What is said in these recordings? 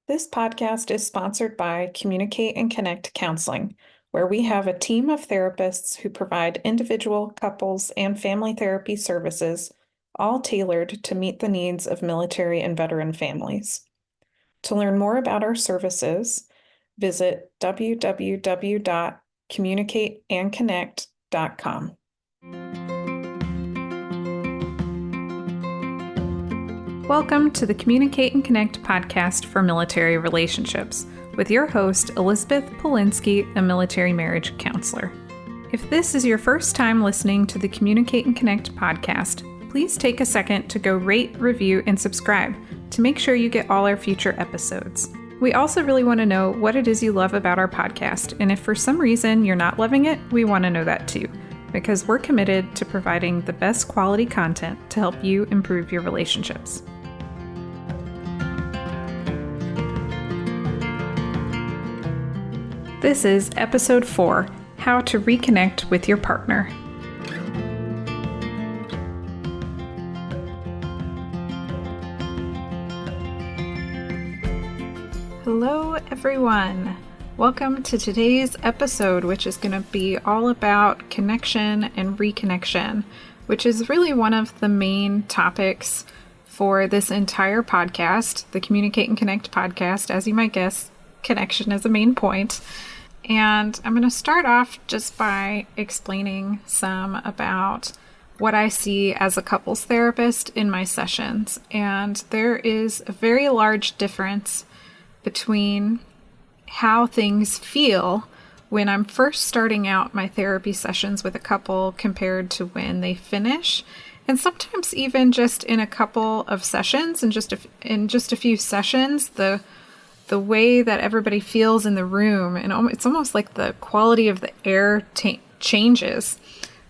This podcast is sponsored by Communicate and Connect Counseling, where we have a team of therapists who provide individual, couples, and family therapy services, all tailored to meet the needs of military and veteran families. To learn more about our services, visit www.communicateandconnect.com. Welcome to the Communicate and Connect podcast for military relationships with your host, Elizabeth Polinsky, a military marriage counselor. If this is your first time listening to the Communicate and Connect podcast, please take a second to go rate, review, and subscribe to make sure you get all our future episodes. We also really want to know what it is you love about our podcast, and if for some reason you're not loving it, we want to know that too, because we're committed to providing the best quality content to help you improve your relationships. This is episode 4, How to Reconnect with Your Partner. Hello, everyone. Welcome to today's episode, which is going to be all about connection and reconnection, which is really one of the main topics for this entire podcast, the Communicate and Connect podcast. As you might guess, connection is a main point. And I'm going to start off just by explaining some about what I see as a couples therapist in my sessions. And there is a very large difference between how things feel when I'm first starting out my therapy sessions with a couple compared to when they finish. And sometimes even just in a couple of sessions, in just a few sessions, the way that everybody feels in the room, and it's almost like the quality of the air changes.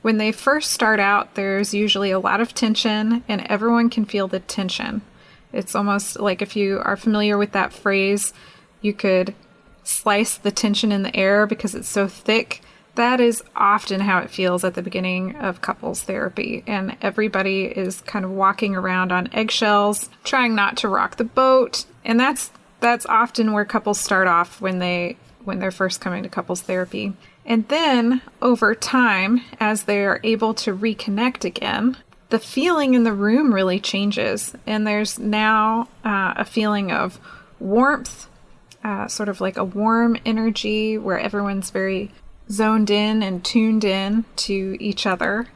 When they first start out, there's usually a lot of tension, and everyone can feel the tension. It's almost like, if you are familiar with that phrase, you could slice the tension in the air because it's so thick. That is often how it feels at the beginning of couples therapy, and everybody is kind of walking around on eggshells, trying not to rock the boat, and that's often where couples start off when they're first coming to couples therapy. And then over time, as they're able to reconnect again, the feeling in the room really changes. And there's now a feeling of warmth, sort of like a warm energy where everyone's very zoned in and tuned in to each other.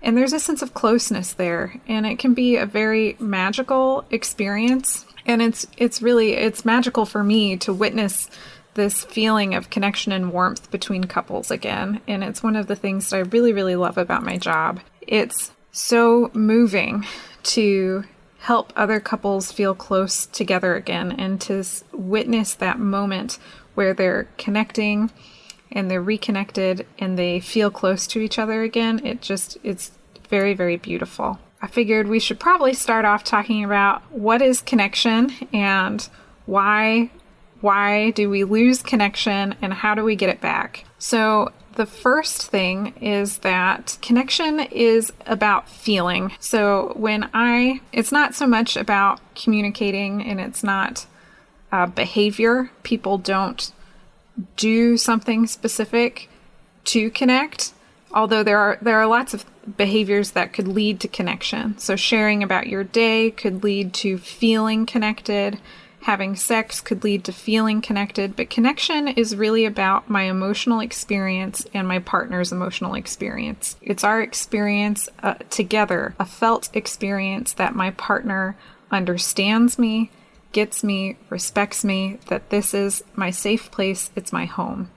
And there's a sense of closeness there. And it can be a very magical experience. And it's magical for me to witness this feeling of connection and warmth between couples again. And it's one of the things that I really, really love about my job. It's so moving to help other couples feel close together again and to witness that moment where they're connecting and they're reconnected and they feel close to each other again. It's very, very beautiful. I figured we should probably start off talking about what is connection and why do we lose connection and how do we get it back. So the first thing is that connection is about feeling. So it's not so much about communicating, and it's not behavior. People don't do something specific to connect, although there are lots of behaviors that could lead to connection. So sharing about your day could lead to feeling connected. Having sex could lead to feeling connected. But connection is really about my emotional experience and my partner's emotional experience. It's our experience together, a felt experience that my partner understands me, gets me, respects me, that this is my safe place, it's my home.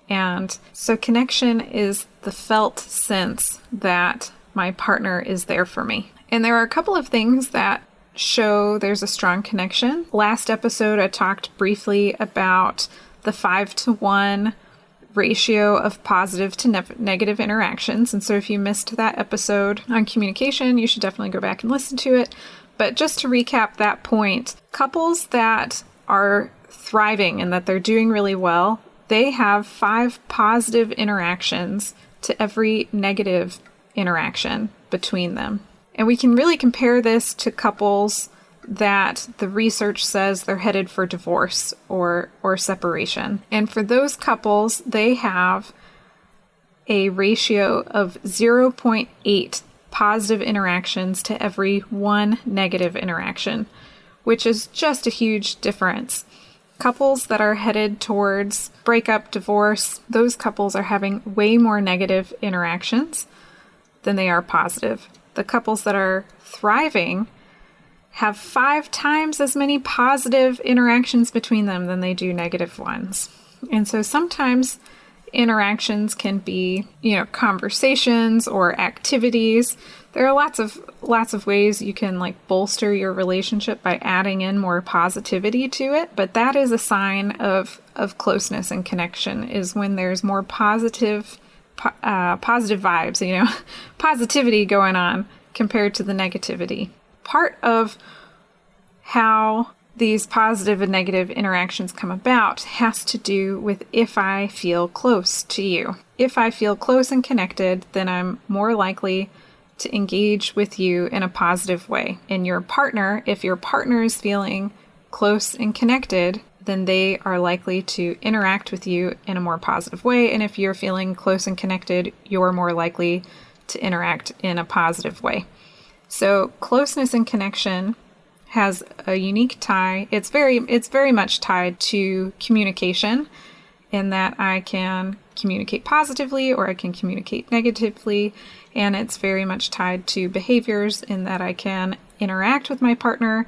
And so connection is the felt sense that my partner is there for me. And there are a couple of things that show there's a strong connection. Last episode, I talked briefly about the 5-to-1 ratio of positive to negative interactions. And so if you missed that episode on communication, you should definitely go back and listen to it. But just to recap that point, couples that are thriving and that they're doing really well, they have 5 positive interactions to every negative interaction between them. And we can really compare this to couples that the research says they're headed for divorce or separation. And for those couples, they have a ratio of 0.8 positive interactions to every 1 negative interaction, which is just a huge difference. Couples that are headed towards breakup, divorce, those couples are having way more negative interactions than they are positive. The couples that are thriving have 5 times as many positive interactions between them than they do negative ones. And so sometimes interactions can be, conversations or activities. There are lots of ways you can bolster your relationship by adding in more positivity to it. But that is a sign of closeness and connection, is when there's more positive vibes, positivity going on compared to the negativity. Part of how these positive and negative interactions come about has to do with if I feel close to you. If I feel close and connected, then I'm more likely to engage with you in a positive way. And your partner, if your partner is feeling close and connected, then they are likely to interact with you in a more positive way. And if you're feeling close and connected, you're more likely to interact in a positive way. So closeness and connection has a unique tie. It's very much tied to communication, in that I can communicate positively or I can communicate negatively. And it's very much tied to behaviors, in that I can interact with my partner,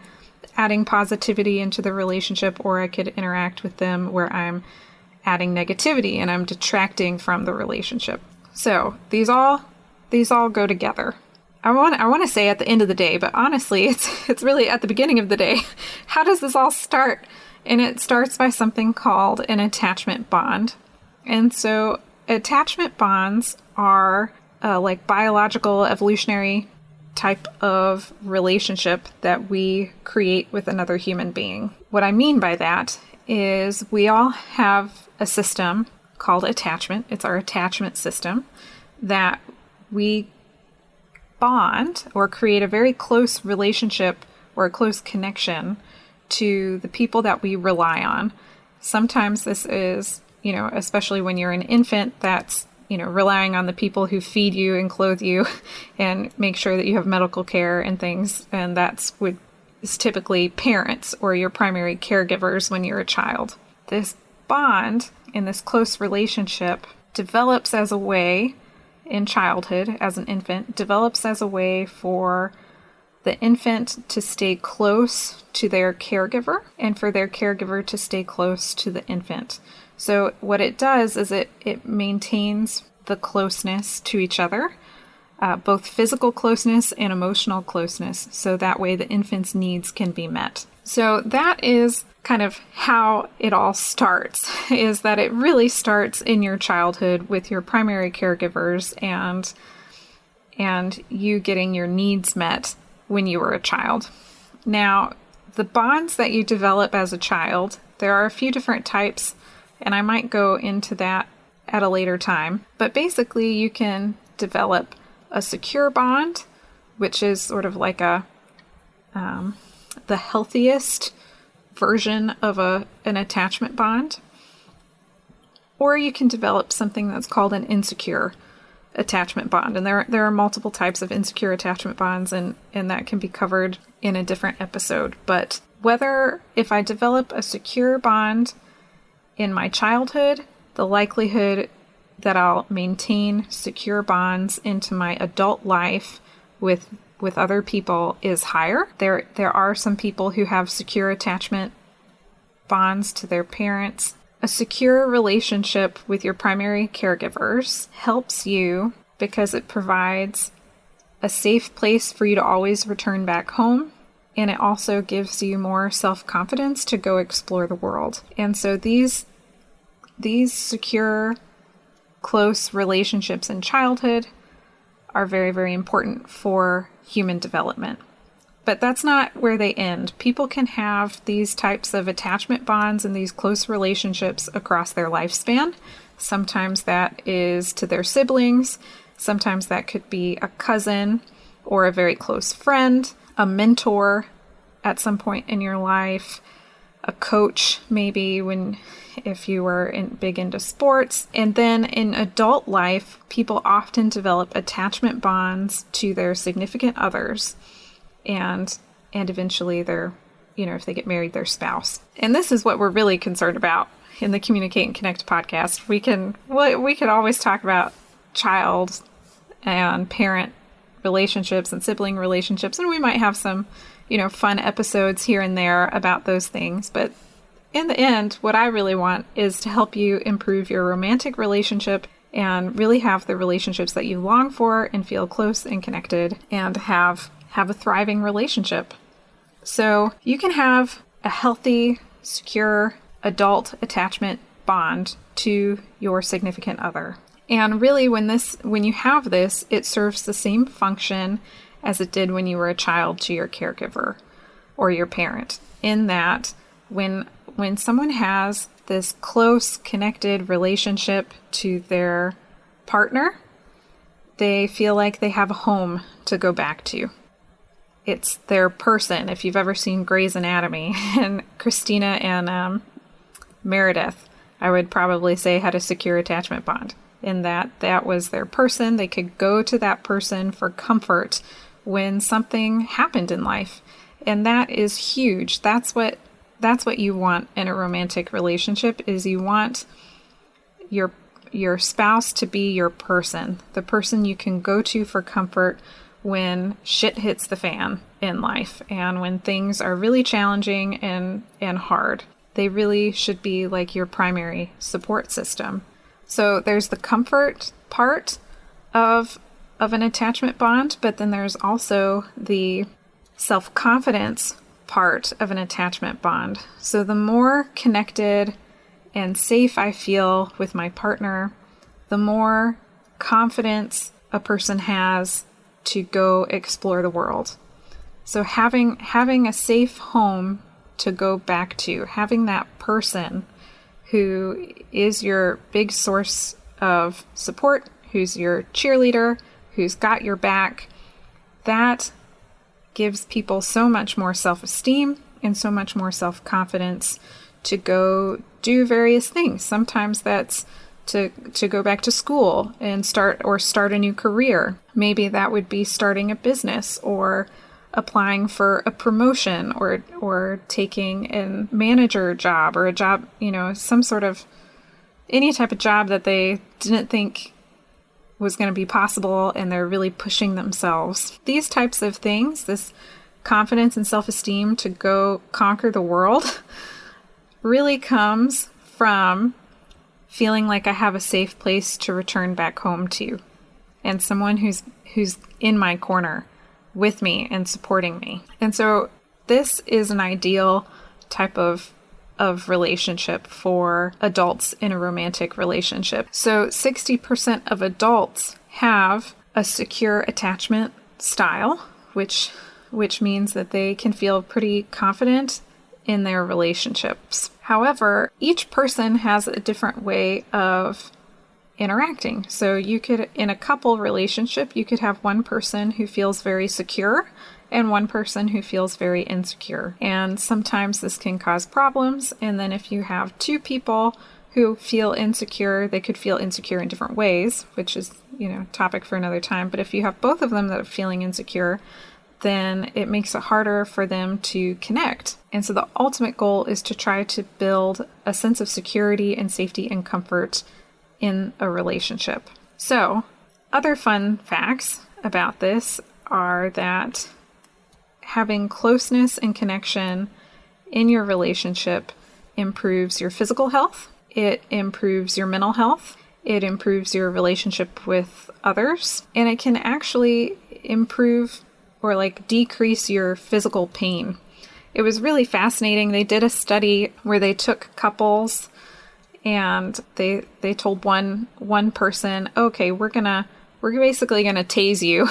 adding positivity into the relationship, or I could interact with them where I'm adding negativity and I'm detracting from the relationship. So these all go together. I want to say at the end of the day, but honestly, it's really at the beginning of the day. How does this all start? And it starts by something called an attachment bond. And so attachment bonds are like biological, evolutionary type of relationship that we create with another human being. What I mean by that is we all have a system called attachment. It's our attachment system that we bond or create a very close relationship or a close connection to the people that we rely on. Sometimes this is, especially when you're an infant, that's, relying on the people who feed you and clothe you and make sure that you have medical care and things. And is typically parents or your primary caregivers when you're a child. This bond in this close relationship develops as a way in childhood, as an infant, develops as a way for the infant to stay close to their caregiver and for their caregiver to stay close to the infant. So what it does is it maintains the closeness to each other, both physical closeness and emotional closeness, so that way the infant's needs can be met. So that is kind of how it all starts, is that it really starts in your childhood with your primary caregivers and you getting your needs met when you were a child. Now, the bonds that you develop as a child, there are a few different types, and I might go into that at a later time. But basically, you can develop a secure bond, which is sort of like the healthiest version of an attachment bond. Or you can develop something that's called an insecure attachment bond. And there are multiple types of insecure attachment bonds, and that can be covered in a different episode. But if I develop a secure bond in my childhood, the likelihood that I'll maintain secure bonds into my adult life with other people is higher. There are some people who have secure attachment bonds to their parents. A secure relationship with your primary caregivers helps you because it provides a safe place for you to always return back home. And it also gives you more self-confidence to go explore the world. And so these secure, close relationships in childhood are very, very important for human development. But that's not where they end. People can have these types of attachment bonds and these close relationships across their lifespan. Sometimes that is to their siblings. Sometimes that could be a cousin or a very close friend, a mentor, at some point in your life, a coach maybe if you were big into sports. And then in adult life, people often develop attachment bonds to their significant others and eventually if they get married, their spouse. And this is what we're really concerned about in the Communicate and Connect podcast. We could always talk about child and parent relationships and sibling relationships, and we might have some, fun episodes here and there about those things. But in the end, what I really want is to help you improve your romantic relationship and really have the relationships that you long for and feel close and connected and have a thriving relationship. So you can have a healthy, secure adult attachment bond to your significant other. And really, when you have this, it serves the same function as it did when you were a child to your caregiver or your parent, in that when someone has this close, connected relationship to their partner, they feel like they have a home to go back to. It's their person. If you've ever seen Grey's Anatomy, and Christina and Meredith, I would probably say had a secure attachment bond, in that was their person. They could go to that person for comfort when something happened in life. And that is huge. That's what you want in a romantic relationship, is you want your spouse to be your person, the person you can go to for comfort when shit hits the fan in life and when things are really challenging and hard. They really should be like your primary support system. So there's the comfort part of an attachment bond, but then there's also the self-confidence part of an attachment bond. So the more connected and safe I feel with my partner, the more confidence a person has to go explore the world. So having a safe home to go back to, having that person who is your big source of support, who's your cheerleader, who's got your back, that gives people so much more self-esteem and so much more self-confidence to go do various things. Sometimes that's to go back to school and start a new career. Maybe that would be starting a business or applying for a promotion or taking a manager job or a job, some sort of any type of job that they didn't think was going to be possible, and they're really pushing themselves. These types of things, this confidence and self-esteem to go conquer the world, really comes from feeling like I have a safe place to return back home to, and someone who's in my corner with me and supporting me. And so this is an ideal type of relationship for adults in a romantic relationship. So 60% of adults have a secure attachment style, which means that they can feel pretty confident in their relationships. However, each person has a different way of interacting. So you could, in a couple relationship, you could have one person who feels very secure and one person who feels very insecure. And sometimes this can cause problems. And then if you have two people who feel insecure, they could feel insecure in different ways, which is, topic for another time. But if you have both of them that are feeling insecure, then it makes it harder for them to connect. And so the ultimate goal is to try to build a sense of security and safety and comfort in a relationship. So, other fun facts about this are that having closeness and connection in your relationship improves your physical health, it improves your mental health, it improves your relationship with others, and it can actually improve or decrease your physical pain. It was really fascinating. They did a study where they took couples and they told one person, okay, we're basically gonna tase you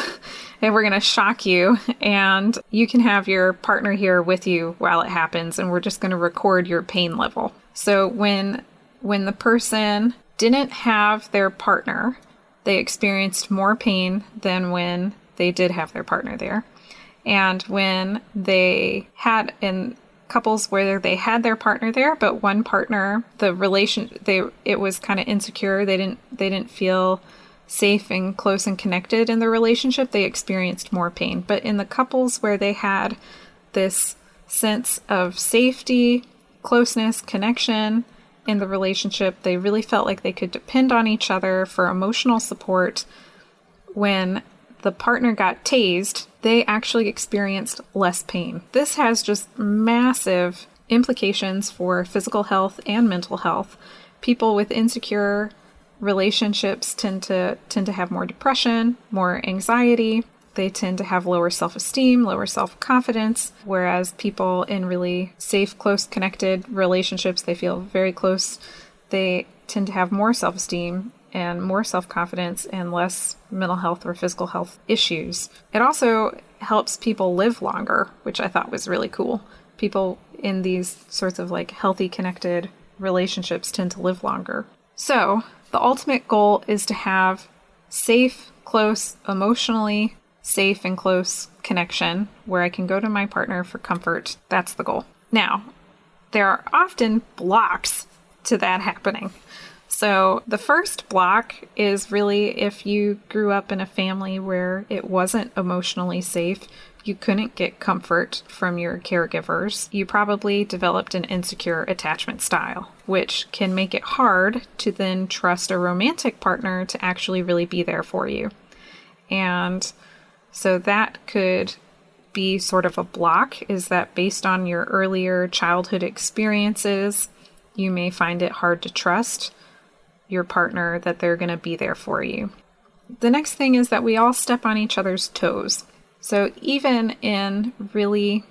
and we're gonna shock you, and you can have your partner here with you while it happens, and we're just gonna record your pain level. So when the person didn't have their partner, they experienced more pain than when they did have their partner there. And when they had in couples where they had their partner there, but one partner, it was kind of insecure. They didn't feel safe and close and connected in the relationship. They experienced more pain. But in the couples where they had this sense of safety, closeness, connection in the relationship, they really felt like they could depend on each other for emotional support. When the partner got tased, they actually experienced less pain. This has just massive implications for physical health and mental health. People with insecure relationships tend to have more depression, more anxiety. They tend to have lower self-esteem, lower self-confidence, whereas people in really safe, close, connected relationships, they feel very close. They tend to have more self-esteem and more self-confidence and less mental health or physical health issues. It also helps people live longer, which I thought was really cool. People in these sorts of like healthy, connected relationships tend to live longer. So the ultimate goal is to have safe, close, emotionally safe and close connection where I can go to my partner for comfort. That's the goal. Now, there are often blocks to that happening. So the first block is really if you grew up in a family where it wasn't emotionally safe, you couldn't get comfort from your caregivers. You probably developed an insecure attachment style, which can make it hard to then trust a romantic partner to actually really be there for you. And so that could be sort of a block, is that based on your earlier childhood experiences, you may find it hard to trust your partner that they're going to be there for you. The next thing is that we all step on each other's toes. So even in really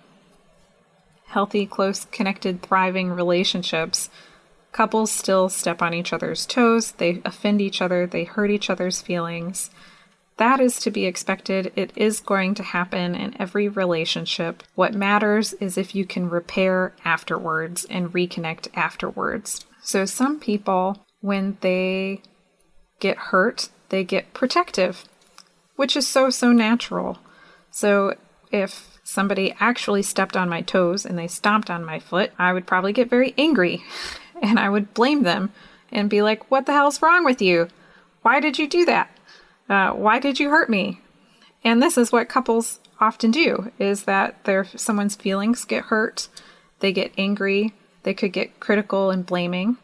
healthy, close, connected, thriving relationships, couples still step on each other's toes. They offend each other. They hurt each other's feelings. That is to be expected. It is going to happen in every relationship. What matters is if you can repair afterwards and reconnect afterwards. So some people, when they get hurt, they get protective, which is so natural. So if somebody actually stepped on my toes and they stomped on my foot, I would probably get very angry and I would blame them and be like, what the hell's wrong with you? Why did you do that? Why did you hurt me? And this is what couples often do, is that someone's feelings get hurt, they get angry, they could get critical and blaming,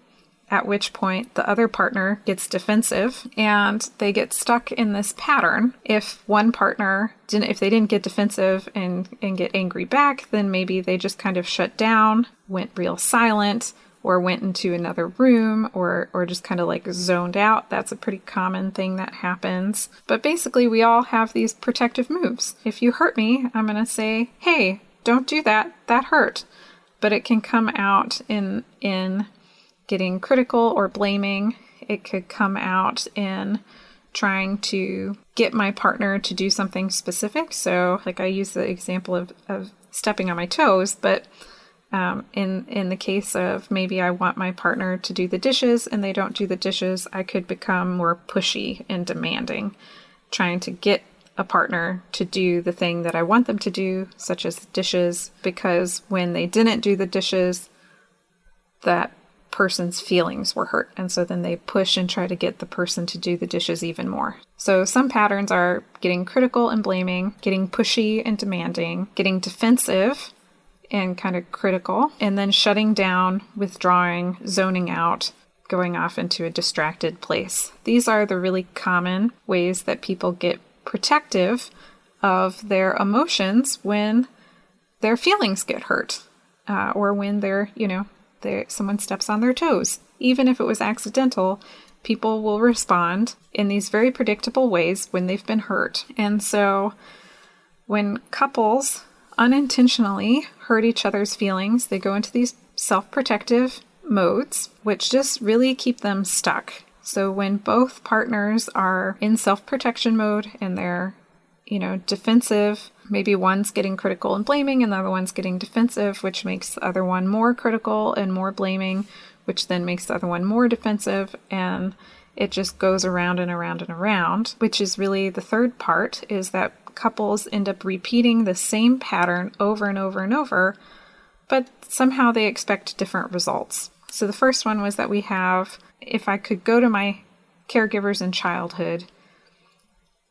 at which point the other partner gets defensive and they get stuck in this pattern. If one partner if they didn't get defensive and get angry back, then maybe they just kind of shut down, went real silent, or went into another room, or just kind of like zoned out. That's a pretty common thing that happens. But basically, we all have these protective moves. If you hurt me, I'm going to say, hey, don't do that. That hurt. But it can come out in getting critical or blaming. It could come out in trying to get my partner to do something specific. So like I use the example of stepping on my toes, but in the case of maybe I want my partner to do the dishes and they don't do the dishes, I could become more pushy and demanding, trying to get a partner to do the thing that I want them to do, such as dishes, because when they didn't do the dishes, that person's feelings were hurt. And so then they push and try to get the person to do the dishes even more. So some patterns are getting critical and blaming, getting pushy and demanding, getting defensive and kind of critical, and then shutting down, withdrawing, zoning out, going off into a distracted place. These are the really common ways that people get protective of their emotions when their feelings get hurt, or when someone steps on their toes. Even if it was accidental, people will respond in these very predictable ways when they've been hurt. And so when couples unintentionally hurt each other's feelings, they go into these self-protective modes, which just really keep them stuck. So when both partners are in self-protection mode and they're, defensive, maybe one's getting critical and blaming and the other one's getting defensive, which makes the other one more critical and more blaming, which then makes the other one more defensive, and it just goes around and around and around, which is really the third part, is that couples end up repeating the same pattern over and over and over, but somehow they expect different results. So the first one was that we have, if I could go to my caregivers in childhood,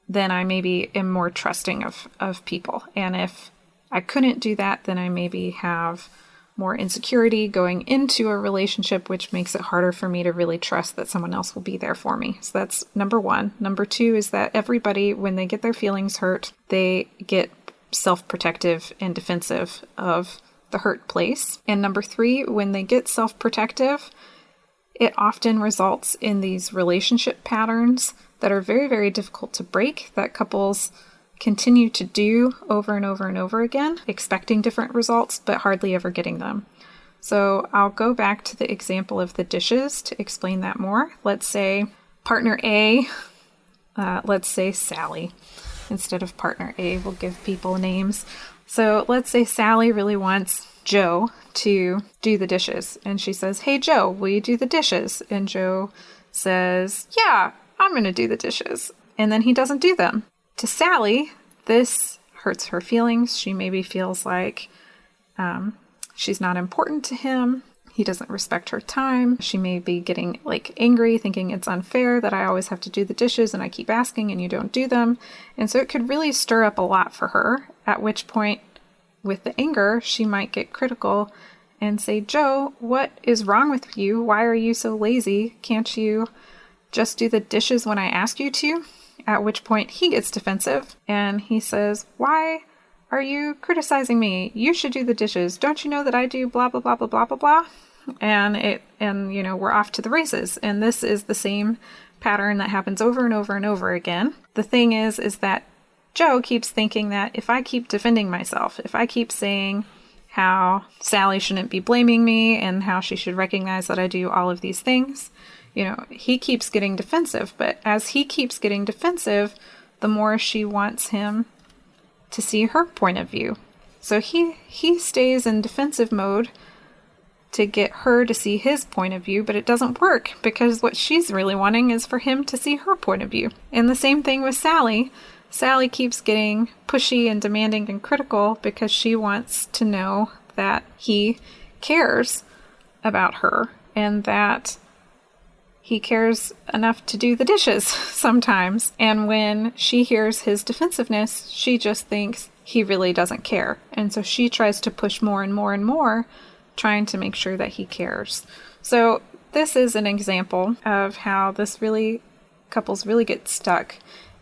then I maybe am more trusting of people. And if I couldn't do that, then I maybe have more insecurity going into a relationship, which makes it harder for me to really trust that someone else will be there for me. So that's number one. Number two is that everybody, when they get their feelings hurt, they get self-protective and defensive of the hurt place. And number three, when they get self-protective, it often results in these relationship patterns that are very, very difficult to break, that couples continue to do over and over and over again, expecting different results, but hardly ever getting them. So I'll go back to the example of the dishes to explain that more. Let's say partner A, let's say Sally. Instead of partner A, we'll give people names. So let's say Sally really wants Joe to do the dishes. And she says, "Hey, Joe, will you do the dishes?" And Joe says, "Yeah, I'm going to do the dishes." And then he doesn't do them. To Sally, this hurts her feelings. She maybe feels like she's not important to him. He doesn't respect her time. She may be getting angry, thinking it's unfair that I always have to do the dishes and I keep asking and you don't do them. And so it could really stir up a lot for her, at which point with the anger, she might get critical and say, "Joe, what is wrong with you? Why are you so lazy? Can't you just do the dishes when I ask you to?" At which point he gets defensive and he says, "Why are you criticizing me? You should do the dishes. Don't you know that I do blah, blah, blah, blah, blah, blah, blah?" And we're off to the races. And this is the same pattern that happens over and over and over again. The thing is that Joe keeps thinking that if I keep defending myself, if I keep saying how Sally shouldn't be blaming me and how she should recognize that I do all of these things, he keeps getting defensive. But as he keeps getting defensive, the more she wants him to see her point of view. So he stays in defensive mode to get her to see his point of view, but it doesn't work because what she's really wanting is for him to see her point of view. And the same thing with Sally. Sally keeps getting pushy and demanding and critical because she wants to know that he cares about her and that he cares enough to do the dishes sometimes. And when she hears his defensiveness, she just thinks he really doesn't care. And so she tries to push more and more and more, trying to make sure that he cares. So this is an example of how couples really get stuck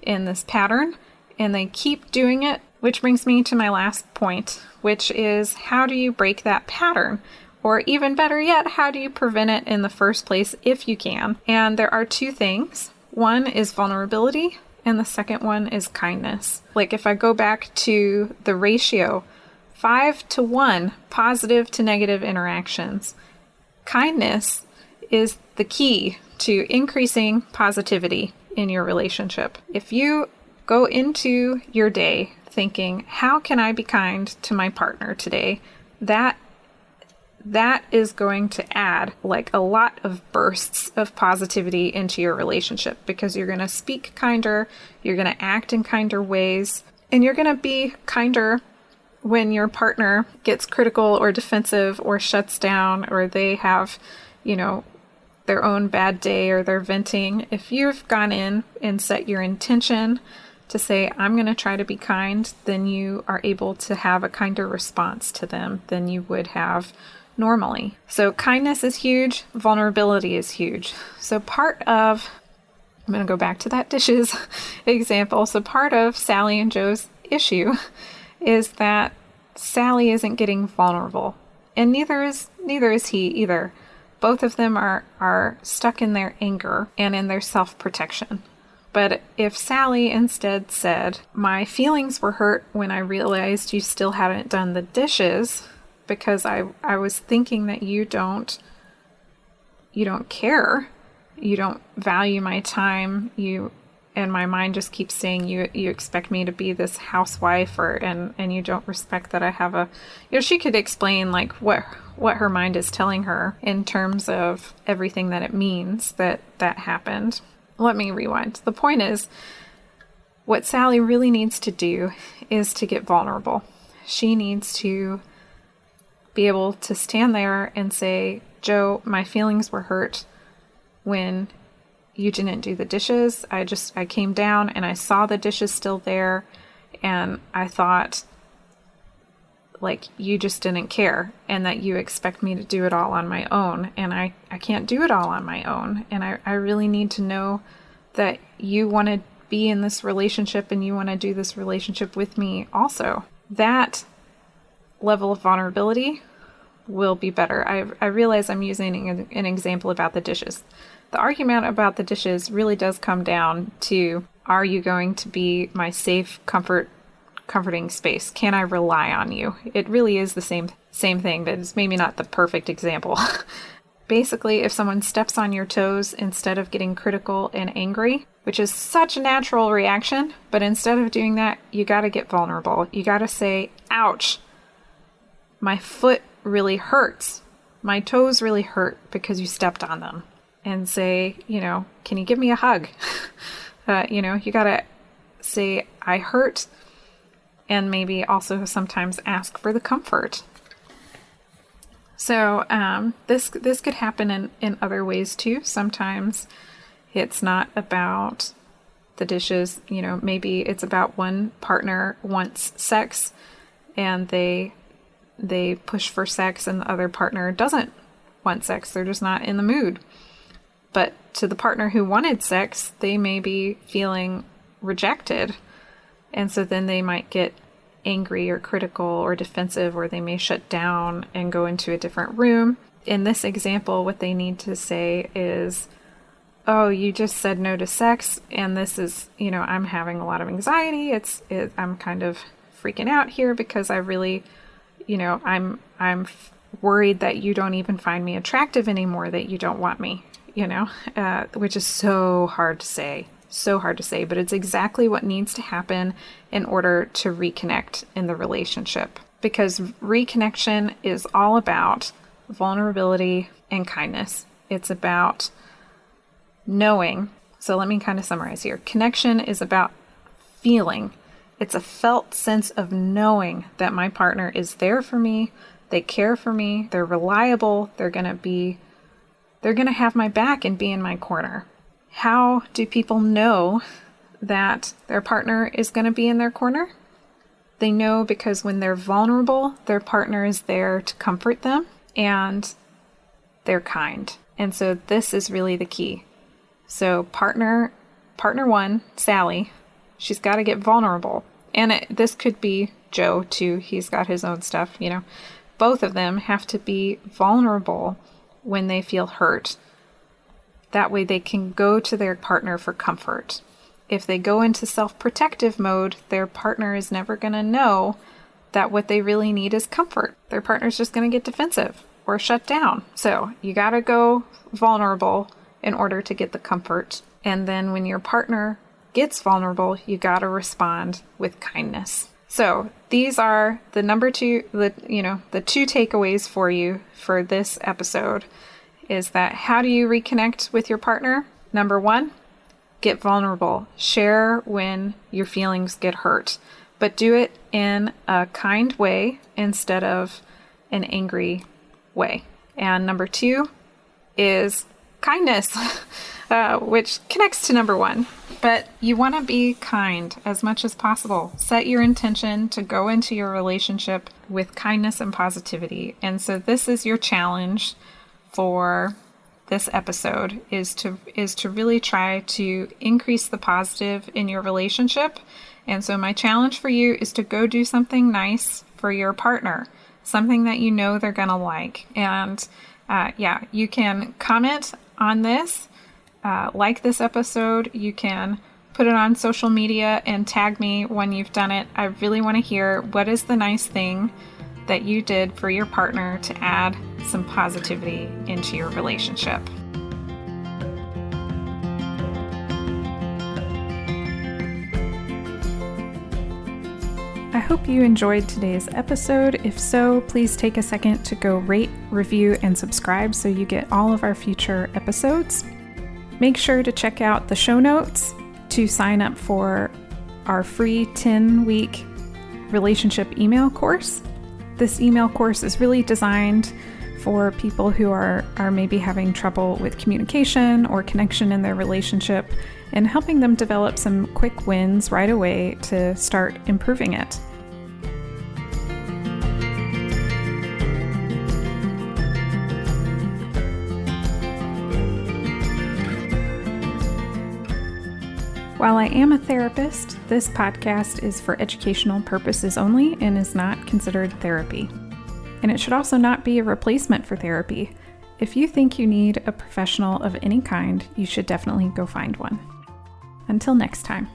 in this pattern and they keep doing it, which brings me to my last point, which is how do you break that pattern? Or even better yet, how do you prevent it in the first place if you can? And there are two things. One is vulnerability, and the second one is kindness. If I go back to the ratio, 5-to-1 positive to negative interactions, kindness is the key to increasing positivity in your relationship. If you go into your day thinking, how can I be kind to my partner today? That is going to add a lot of bursts of positivity into your relationship because you're going to speak kinder, you're going to act in kinder ways, and you're going to be kinder when your partner gets critical or defensive or shuts down or they have, their own bad day or they're venting. If you've gone in and set your intention to say, I'm going to try to be kind, then you are able to have a kinder response to them than you would have normally. So kindness is huge. Vulnerability is huge. So I'm going to go back to that dishes example. So part of Sally and Joe's issue is that Sally isn't getting vulnerable, and neither is he either. Both of them are stuck in their anger and in their self-protection. But if Sally instead said, my feelings were hurt when I realized you still hadn't done the dishes because I was thinking that you don't care, you don't value my time, and my mind just keeps saying you expect me to be this housewife and you don't respect that I have she could explain what her mind is telling her in terms of everything that it means that happened. Let me rewind. The point is, What Sally really needs to do is to get vulnerable. She needs to be able to stand there and say, Joe, my feelings were hurt when you didn't do the dishes. I came down and I saw the dishes still there, and I thought, like, you just didn't care, and that you expect me to do it all on my own, and I can't do it all on my own, and I really need to know that you want to be in this relationship and you want to do this relationship with me also. That level of vulnerability will be better. I realize I'm using an example about the dishes. The argument about the dishes really does come down to, are you going to be my safe, comforting space? Can I rely on you? It really is the same thing, but it's maybe not the perfect example. Basically, if someone steps on your toes, instead of getting critical and angry, which is such a natural reaction, but instead of doing that, you got to get vulnerable. You got to say, ouch, my foot really hurts. My toes really hurt because you stepped on them. And say, can you give me a hug? You got to say, I hurt, and maybe also sometimes ask for the comfort. So this could happen in other ways too. Sometimes it's not about the dishes. Maybe it's about one partner wants sex and they push for sex, and the other partner doesn't want sex. They're just not in the mood. But to the partner who wanted sex, they may be feeling rejected. And so then they might get angry or critical or defensive, or they may shut down and go into a different room. In this example, what they need to say is, oh, you just said no to sex, and this is, I'm having a lot of anxiety. I'm kind of freaking out here because I really, I'm worried that you don't even find me attractive anymore, that you don't want me, which is so hard to say. But it's exactly what needs to happen in order to reconnect in the relationship. Because reconnection is all about vulnerability and kindness. It's about knowing. So let me kind of summarize here. Connection is about feeling. It's a felt sense of knowing that my partner is there for me. They care for me. They're reliable. They're going to have my back and be in my corner. How do people know that their partner is going to be in their corner? They know because when they're vulnerable, their partner is there to comfort them, and they're kind. And so this is really the key. So partner one, Sally, she's got to get vulnerable. And this could be Joe too. He's got his own stuff, Both of them have to be vulnerable when they feel hurt. That way they can go to their partner for comfort. If they go into self-protective mode, their partner is never going to know that what they really need is comfort. Their partner's just going to get defensive or shut down. So you got to go vulnerable in order to get the comfort. And then when your partner gets vulnerable, you got to respond with kindness. So these are the two takeaways for you for this episode. Is that how do you reconnect with your partner? Number one, get vulnerable. Share when your feelings get hurt, but do it in a kind way instead of an angry way. And number two is kindness, which connects to number one. But you want to be kind as much as possible. Set your intention to go into your relationship with kindness and positivity. And so this is your challenge for this episode is to really try to increase the positive in your relationship. And so my challenge for you is to go do something nice for your partner, something that they're going to like. And you can comment on this, like this episode. You can put it on social media and tag me when you've done it. I really want to hear what is the nice thing that you did for your partner to add some positivity into your relationship. I hope you enjoyed today's episode. If so, please take a second to go rate, review, and subscribe so you get all of our future episodes. Make sure to check out the show notes to sign up for our free 10-week relationship email course. This email course is really designed for people who are maybe having trouble with communication or connection in their relationship, and helping them develop some quick wins right away to start improving it. While I am a therapist, this podcast is for educational purposes only and is not considered therapy. And it should also not be a replacement for therapy. If you think you need a professional of any kind, you should definitely go find one. Until next time.